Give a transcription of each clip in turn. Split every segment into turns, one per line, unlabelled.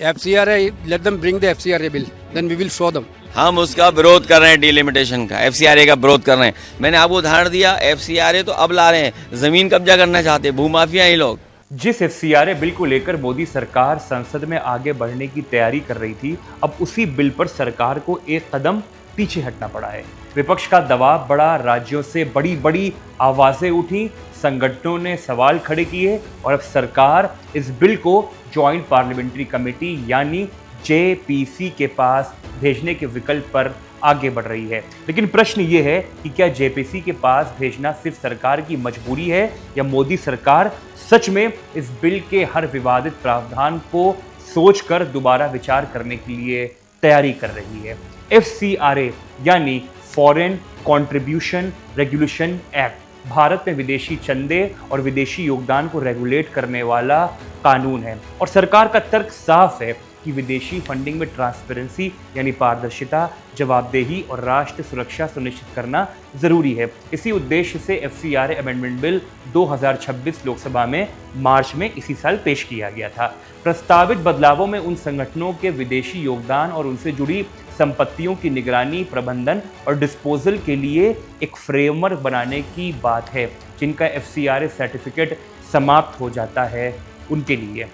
FCRA, let them bring the FCRA bill, then we will show them.
हम उसका विरोध कर रहे हैं, डिलिमिटेशन का, एफसीआरए का विरोध कर रहे हैं। मैंने आपको उदाहरण दिया, एफसीआरए तो अब ला रहे हैं, जमीन कब्जा करना चाहते हैं, भूमाफिया ये लोग।
जिस एफसीआरए बिल को लेकर मोदी सरकार संसद में आगे बढ़ने की तैयारी कर रही थी, अब उसी बिल पर सरकार को एक कदम पीछे हटना पड़ा है। विपक्ष का दबाव बढ़ा, राज्यों से बड़ी बड़ी आवाजें उठी, संगठनों ने सवाल खड़े किए और अब सरकार इस बिल को जॉइंट पार्लियामेंट्री कमेटी यानी जेपीसी के पास भेजने के विकल्प पर आगे बढ़ रही है। लेकिन प्रश्न ये है कि क्या जेपीसी के पास भेजना सिर्फ सरकार की मजबूरी है या मोदी सरकार सच में इस बिल के हर विवादित प्रावधान को सोचकर दोबारा विचार करने के लिए तैयारी कर रही है। एफसीआरए यानी foreign contribution regulation act Bharat में विदेशी चंदे और विदेशी योगदान को रेगुलेट करने वाला कानून है और सरकार का तर्क साफ है कि विदेशी फंडिंग में ट्रांसपेरेंसी यानी पारदर्शिता, जवाबदेही और राष्ट्र सुरक्षा सुनिश्चित करना जरूरी है। इसी उद्देश्य से एफसीआरए अमेंडमेंट बिल 2026 लोकसभा में मार्च में इसी साल पेश किया गया था। प्रस्तावित बदलावों में उन संगठनों के विदेशी योगदान और उनसे जुड़ी संपत्तियों की निगरानी, प्रबंधन और डिस्पोजल के लिए एक फ्रेमवर्क बनाने की बात है, जिनका एफसीआरए सर्टिफिकेट समाप्त हो जाता है उनके लिए।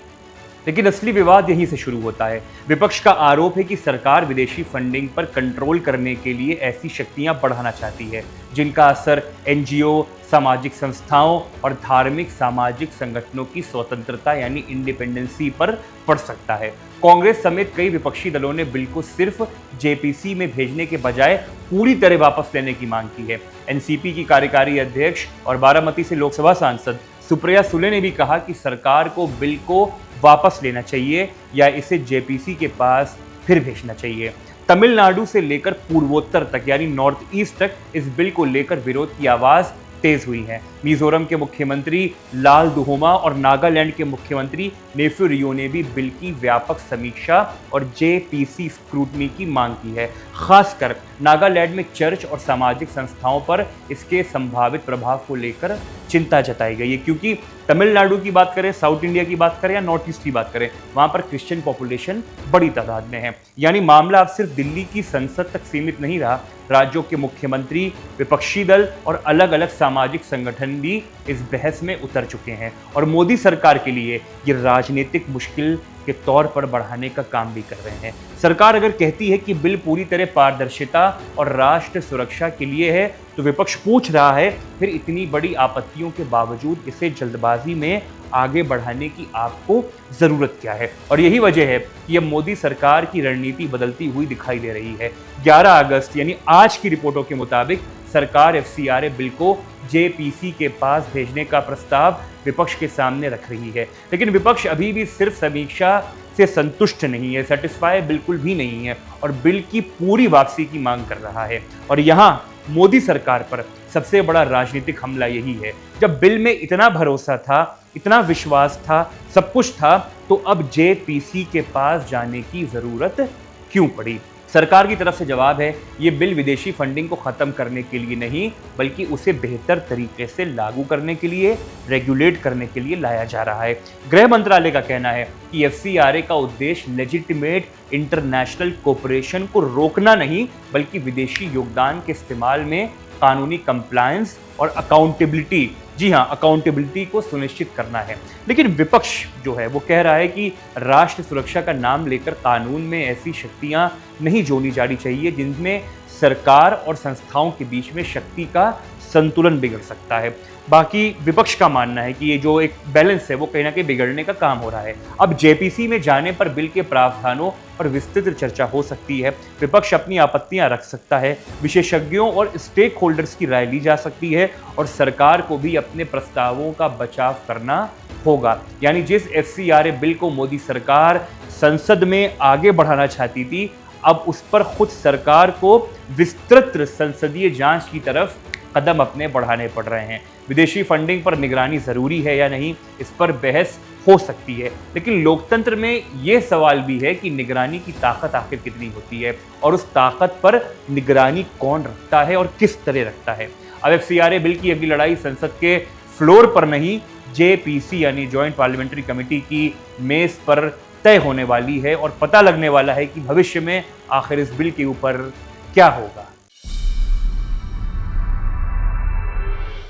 लेकिन असली विवाद यहीं से शुरू होता है। विपक्ष का आरोप है कि सरकार विदेशी फंडिंग पर कंट्रोल करने के लिए ऐसी शक्तियां बढ़ाना चाहती है जिनका असर एनजीओ, सामाजिक संस्थाओं और धार्मिक सामाजिक संगठनों की स्वतंत्रता यानी इंडिपेंडेंसी पर पड़ सकता है। कांग्रेस समेत कई विपक्षी दलों ने बिल को सिर्फ जेपीसी में भेजने के बजाय पूरी तरह वापस लेने की मांग की है। एनसीपी की कार्यकारी अध्यक्ष और बारामती से लोकसभा सांसद सुप्रिया सुले ने भी कहा कि सरकार को बिल को वापस लेना चाहिए या इसे जेपीसी के पास फिर भेजना चाहिए। तमिलनाडु से लेकर पूर्वोत्तर तक यानी नॉर्थ ईस्ट तक इस बिल को लेकर विरोध की आवाज तेज हुई है। मिजोरम के मुख्यमंत्री लाल दुहोमा और नागालैंड के मुख्यमंत्री नेफ्यू रियो ने भी बिल की व्यापक समीक्षा और जेपीसी स्क्रूटनी की मांग की है। खासकर नागालैंड में चर्च और सामाजिक संस्थाओं पर इसके संभावित प्रभाव को लेकर चिंता जताई गई है, क्योंकि तमिलनाडु की बात करें, साउथ इंडिया की बात करें या नॉर्थ ईस्ट की बात करें, वहां पर क्रिश्चियन पॉपुलेशन बड़ी तादाद में है। यानी मामला अब सिर्फ दिल्ली की संसद तक सीमित नहीं रहा, राज्यों के मुख्यमंत्री, विपक्षी दल और अलग अलग सामाजिक संगठन भी इस बहस में उतर चुके हैं और मोदी सरकार के लिए ये राजनीतिक मुश्किल के तौर पर बढ़ाने का काम भी कर रहे हैं। सरकार अगर कहती है कि बिल पूरी तरह पारदर्शिता और राष्ट्र सुरक्षा के लिए है, तो विपक्ष पूछ रहा है फिर इतनी बड़ी आपत्तियों के बावजूद इसे जल्दबाजी में आगे बढ़ाने की आपको जरूरत क्या है। और यही वजह है कि अब मोदी सरकार की रणनीति बदलती हुई दिखाई दे रही है। 11 अगस्त यानी आज की रिपोर्टों के मुताबिक सरकार एफसीआरए बिल को जेपीसी के पास भेजने का प्रस्ताव विपक्ष के सामने रख रही है। लेकिन विपक्ष अभी भी सिर्फ समीक्षा से संतुष्ट नहीं है, सेटिस्फाई बिल्कुल भी नहीं है और बिल की पूरी वापसी की मांग कर रहा है। और यहाँ मोदी सरकार पर सबसे बड़ा राजनीतिक हमला यही है, जब बिल में इतना भरोसा था, इतना विश्वास था, सब कुछ था, तो अब जेपीसी के पास जाने की जरूरत क्यों पड़ी। सरकार की तरफ से जवाब है, ये बिल विदेशी फंडिंग को खत्म करने के लिए नहीं बल्कि उसे बेहतर तरीके से लागू करने के लिए, रेगुलेट करने के लिए लाया जा रहा है। गृह मंत्रालय का कहना है कि एफसीआरए का उद्देश्य लेजिटिमेट इंटरनेशनल कोऑपरेशन को रोकना नहीं बल्कि विदेशी योगदान के इस्तेमाल में कानूनी कंप्लायंस और अकाउंटेबिलिटी, जी हाँ, अकाउंटेबिलिटी को सुनिश्चित करना है। लेकिन विपक्ष जो है वो कह रहा है कि राष्ट्र सुरक्षा का नाम लेकर कानून में ऐसी शक्तियां नहीं जोड़ी जानी चाहिए जिनमें सरकार और संस्थाओं के बीच में शक्ति का संतुलन बिगड़ सकता है। बाकी विपक्ष का मानना है कि ये जो एक बैलेंस है वो कहीं ना कहीं बिगड़ने का काम हो रहा है। अब जेपीसी में जाने पर बिल के प्रावधानों पर विस्तृत चर्चा हो सकती है, विपक्ष अपनी आपत्तियां रख सकता है, विशेषज्ञों और स्टेक होल्डर्स की राय ली जा सकती है और सरकार को भी अपने प्रस्तावों का बचाव करना होगा। यानी जिस एफसीआरए बिल को मोदी सरकार संसद में आगे बढ़ाना चाहती थी, अब उस पर खुद सरकार को विस्तृत संसदीय जांच की तरफ कदम अपने बढ़ाने पड़ रहे हैं। विदेशी फंडिंग पर निगरानी जरूरी है या नहीं, इस पर बहस हो सकती है, लेकिन लोकतंत्र में ये सवाल भी है कि निगरानी की ताकत आखिर कितनी होती है और उस ताकत पर निगरानी कौन रखता है और किस तरह रखता है। अब एफसीआरए बिल की अगली लड़ाई संसद के फ्लोर पर नहीं, जेपीसी यानी जॉइंट पार्लियामेंट्री कमेटी की मेज पर तय होने वाली है और पता लगने वाला है कि भविष्य में आखिर इस बिल के ऊपर क्या होगा।